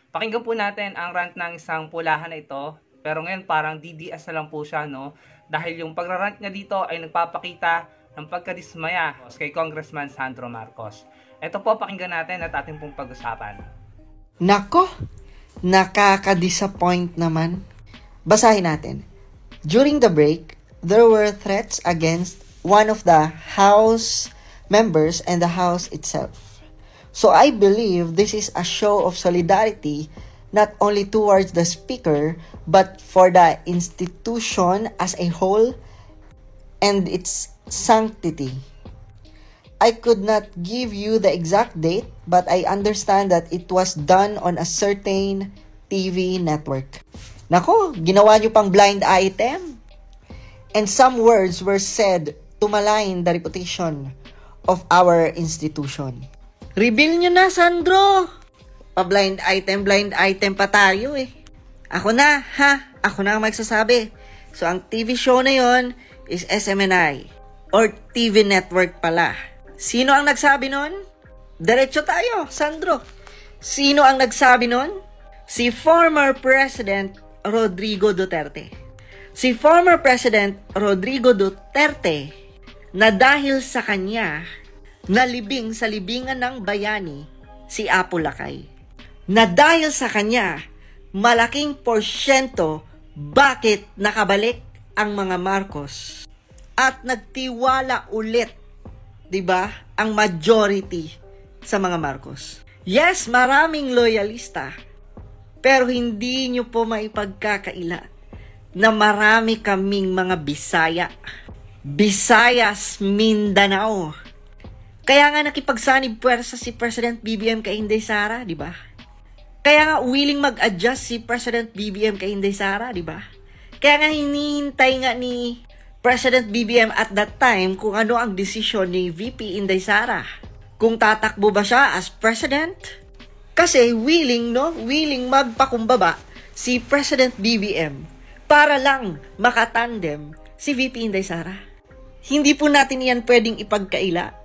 Pakinggan po natin ang rant ng isang pulahan na ito. Pero ngayon parang DDS na lang po siya, no? Dahil yung pagrarant niya dito ay nagpapakita ng pagkadismaya kay Congressman Sandro Marcos. Ito po, pakinggan natin at ating pong pag-usapan. Nako, nakaka-disappoint naman. Basahin natin. During the break, there were threats against one of the House members and the House itself. So I believe this is a show of solidarity not only towards the speaker but for the institution as a whole and its sanctity. I could not give you the exact date, but I understand that it was done on a certain TV network. Nako, ginawa nyo pang blind item. And some words were said to malign the reputation of our institution. Reveal nyo na, Sandro! Pa-blind item pa tayo eh. Ako na, ha? Ako na ang magsasabi. So, ang TV show na yon is SMNI or TV network pala. Sino ang nagsabi nun? Diretso tayo, Sandro. Sino ang nagsabi nun? Si former President Rodrigo Duterte. Si former President Rodrigo Duterte na dahil sa kanya nalibing sa libingan ng bayani si Apo Lakay. Na dahil sa kanya malaking porsyento bakit nakabalik ang mga Marcos at nagtiwala ulit, 'di ba, ang majority sa mga Marcos. Yes, maraming loyalista, pero hindi nyo po maipagkakaila na marami kaming mga Bisaya. Visayas, Mindanao. Kaya nga nakipagsanib puwersa si President BBM kay Inday Sara, di ba? Kaya nga willing mag-adjust si President BBM kay Inday Sara, di ba? Kaya nga hinihintay nga ni President BBM at that time kung ano ang desisyon ni VP Inday Sara. Kung tatakbo ba siya as President? Kasi willing magpakumbaba si President BBM para lang makatandem si VP Inday Sara. Hindi po natin yan pwedeng ipagkaila.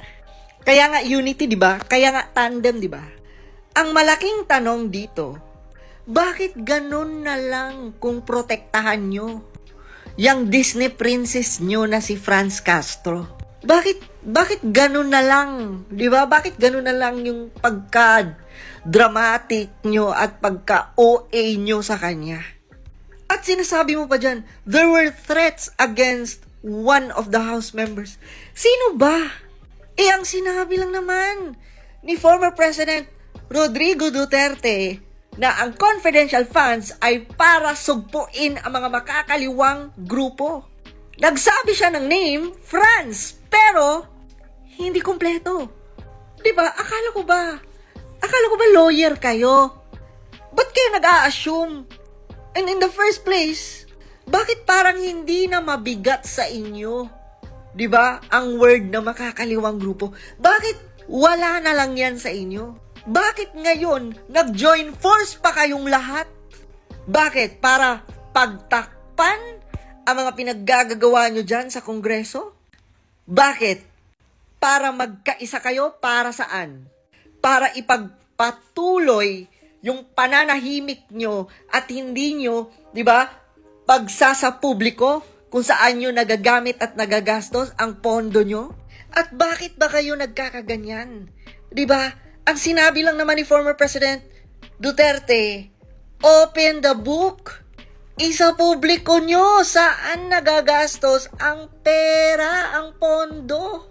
Kaya nga unity, di ba? Kaya nga tandem, di ba? Ang malaking tanong dito, bakit ganun na lang kung protektahan nyo yang Disney princess nyo na si Franz Castro? Bakit ganun na lang? Di ba? Bakit ganun na lang yung pagka-dramatic nyo at pagka-OA nyo sa kanya? At sinasabi mo pa dyan, there were threats against one of the House members. Sino ba? Ang sinabi lang naman ni former President Rodrigo Duterte na ang confidential funds ay para sugpuin ang mga makakaliwang grupo. Nagsabi siya ng name, Franz, pero hindi kompleto. Diba? Akala ko ba lawyer kayo? Ba't kayo nag-a-assume? And in the first place, bakit parang hindi na mabigat sa inyo? Diba? Ang word na makakaliwang grupo. Bakit wala na lang yan sa inyo? Bakit ngayon nag-join force pa kayong lahat? Bakit? Para pagtakpan ang mga pinaggagawa nyo dyan sa Kongreso? Bakit? Para magkaisa kayo? Para saan? Para ipagpatuloy yung pananahimik nyo at hindi nyo, di ba, pagsasa publiko kung saan nyo nagagamit at nagagastos ang pondo nyo? At bakit ba kayo nagkakaganyan? Di ba? Ang sinabi lang naman ni former President Duterte, open the book. Isa publiko nyo saan nagagastos ang pera, ang pondo.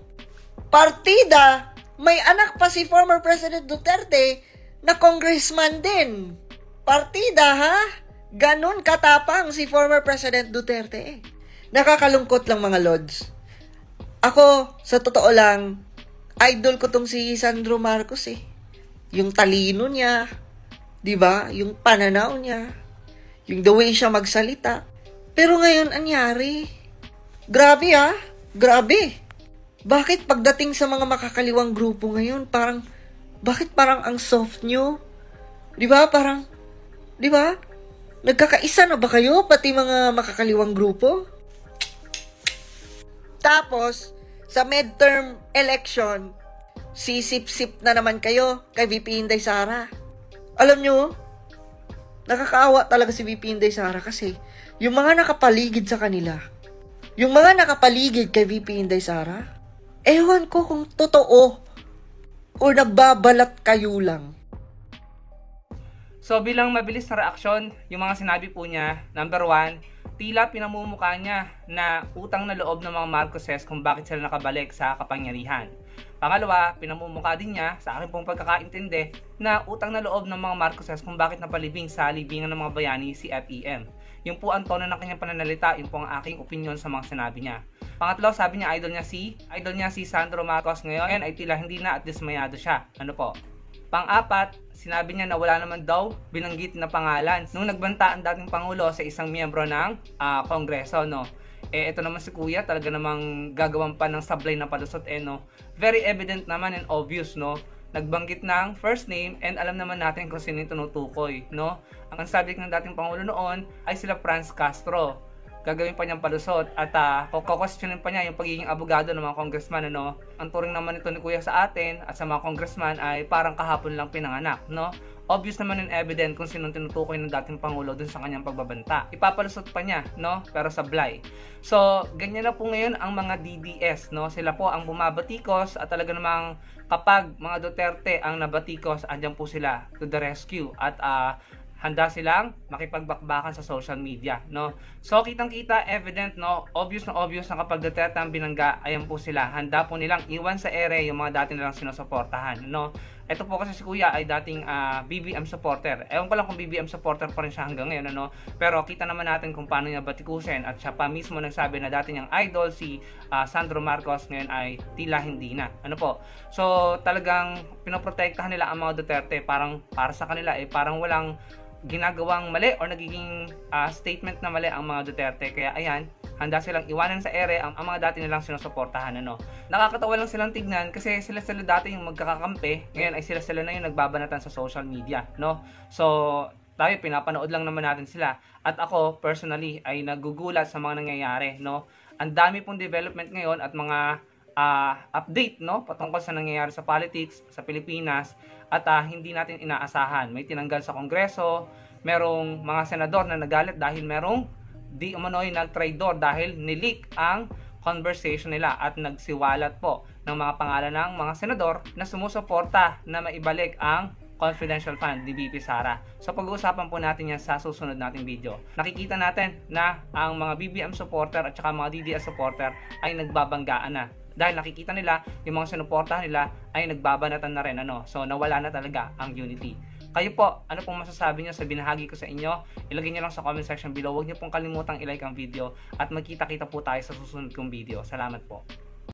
Partida, may anak pa si former President Duterte na congressman din. Partida, ha? Ganon katapang si former President Duterte. Nakakalungkot lang mga lods. Ako, sa totoo lang, idol ko tong si Sandro Marcos eh. Yung talino niya, 'di ba? Yung pananaw niya, yung the way siya magsalita. Pero ngayon anyari? Grabe ah, grabe. Bakit pagdating sa mga makakaliwang grupo ngayon, bakit parang ang soft nyo? 'Di ba? Parang 'di ba? Nagkakaisa na ba kayo pati mga makakaliwang grupo? Tapos, sa midterm election, sisip-sip na naman kayo kay VP Inday Sara. Alam nyo, nakakaawa talaga si VP Inday Sara kasi yung mga nakapaligid sa kanila, yung mga nakapaligid kay VP Inday Sara, ewan ko kung totoo o nagbabalat kayo lang. So bilang mabilis na reaksyon, yung mga sinabi po niya, number 1, tila pinamumukha niya na utang na loob ng mga Marcoses kung bakit sila nakabalik sa kapangyarihan. Pangalawa, pinamumukha din niya, sa akin pong pagkakaintindi, na utang na loob ng mga Marcoses kung bakit napalibing sa libingan ng mga bayani si FEM. Yung po ang tono ng kanyang pananalita, yung po ang aking opinion sa mga sinabi niya. Pangatlo, sabi niya idol niya si Sandro Marcos ngayon ay tila hindi na at dismayado siya. Ano po? Pang-apat, sinabi niya na wala naman daw binanggit na pangalan nung nagbanta ang dating Pangulo sa isang miyembro ng Kongreso, no? Ito naman si Kuya, talaga namang gagawan pa ng sablay na palusot, no? Very evident naman and obvious, no? Nagbanggit ng first name and alam naman natin kung sino yung tinutukoy, no? Ang sabi ng dating Pangulo noon ay sila Franz Castro. Gagawin pa niyang palusot at kukwestiyonin pa niya yung pagiging abogado ng mga congressman, ano? Ang turing naman ito ni Kuya sa atin at sa mga congressman ay parang kahapon lang pinanganak, no? Obvious naman and evident kung sino tinutukoy ng dating Pangulo dun sa kanyang pagbabanta. Ipapalusot pa niya, no? Pero sablay. So, ganyan na po ngayon ang mga DDS, no? Sila po ang bumabatikos at talaga namang kapag mga Duterte ang nabatikos, andyan po sila to the rescue at handa silang makipagbakbakan sa social media, no? So, kitang-kita, evident, no? Obvious na kapag Duterte ang binangga, ayan po sila. Handa po nilang iwan sa ere yung mga dati nilang sinusuportahan, no? Ito po kasi si Kuya ay dating BBM supporter. Ewan ko lang kung BBM supporter pa rin siya hanggang ngayon, ano? Pero kita naman natin kung paano niya batikusin at siya pa mismo nagsabi na dati niyang idol si Sandro Marcos ngayon ay tila hindi na. Ano po? So, talagang pinoprotektahan nila ang mga Duterte. Parang para sa kanila parang walang ginagawang mali or nagiging statement na mali ang mga Duterte. Kaya ayan, handa silang iwanan sa ere ang mga dati nilang sinusuportahan, ano. Nakakatawa lang silang tignan kasi sila dati yung magkakakampi, ngayon ay sila na yung nagbabanatan sa social media, no. So tayo pinapanood lang naman natin sila at ako personally ay nagugulat sa mga nangyayari, no. Ang dami pong development ngayon at mga update, no, patungkol sa nangyayari sa politics sa Pilipinas at hindi natin inaasahan. May tinanggal sa Kongreso, merong mga senador na nagalit dahil merong di umano'y nag-traidor dahil nileak ang conversation nila at nagsiwalat po ng mga pangalan ng mga senador na sumusuporta na maibalik ang confidential fund ni VP Sara. So pag-uusapan po natin yan sa susunod nating video. Nakikita natin na ang mga BBM supporter at saka mga DDS supporter ay nagbabanggaan na. Dahil nakikita nila, yung mga sinuportahan nila ay nagbabanatan na rin, ano. So nawala na talaga ang unity. Kayo po, ano pong masasabi niyo sa binahagi ko sa inyo? Ilagay niyo lang sa comment section below. Huwag niyo pong kalimutang i-like ang video at magkita-kita po tayo sa susunod kong video. Salamat po.